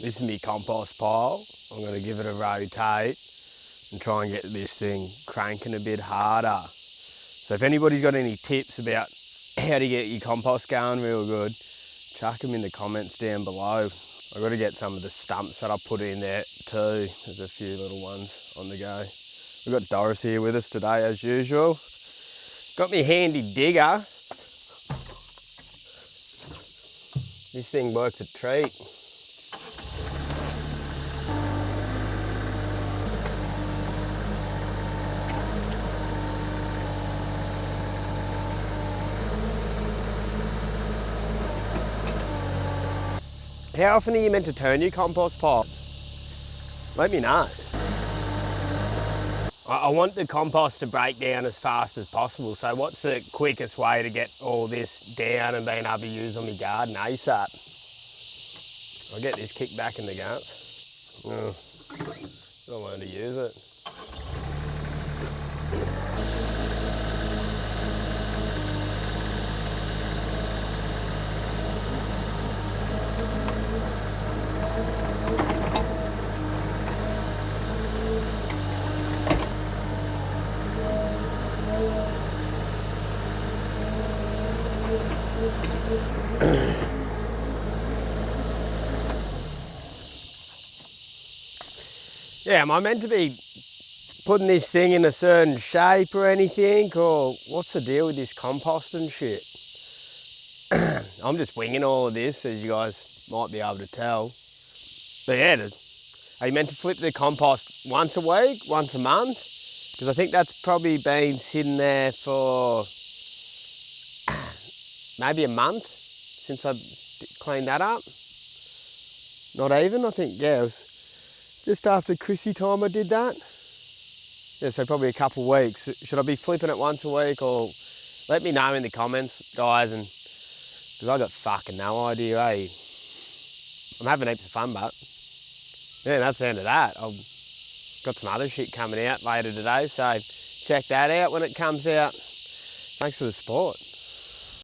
This is my compost pile. I'm going to give it a rotate and try and get this thing cranking a bit harder. So if anybody's got any tips about how to get your compost going real good, chuck them in the comments down below. I've got to get some of the stumps that I put in there too. There's a few little ones on the go. We've got Doris here with us today as usual. Got me handy digger. This thing works a treat. How often are you meant to turn your compost pile? Let me know. I want the compost to break down as fast as possible, so what's the quickest way to get all this down and being able to use on my garden ASAP? I'll get this kicked back in the guts. I'll learn to use it. Yeah, am I meant to be putting this thing in a certain shape or anything, or what's the deal with this compost and shit? I'm just winging all of this, as you guys might be able to tell. But yeah, are you meant to flip the compost once a week, once a month? Because I think that's probably been sitting there for maybe a month since I cleaned that up. Not even, I think, yeah, it was just after Chrissy time I did that. Yeah, so probably a couple of weeks. Should I be flipping it once a week, or let me know in the comments, guys, and because I got fucking no idea, eh? I'm having heaps of fun, but yeah, that's the end of that. I've got some other shit coming out later today, so check that out when it comes out. Thanks for the support.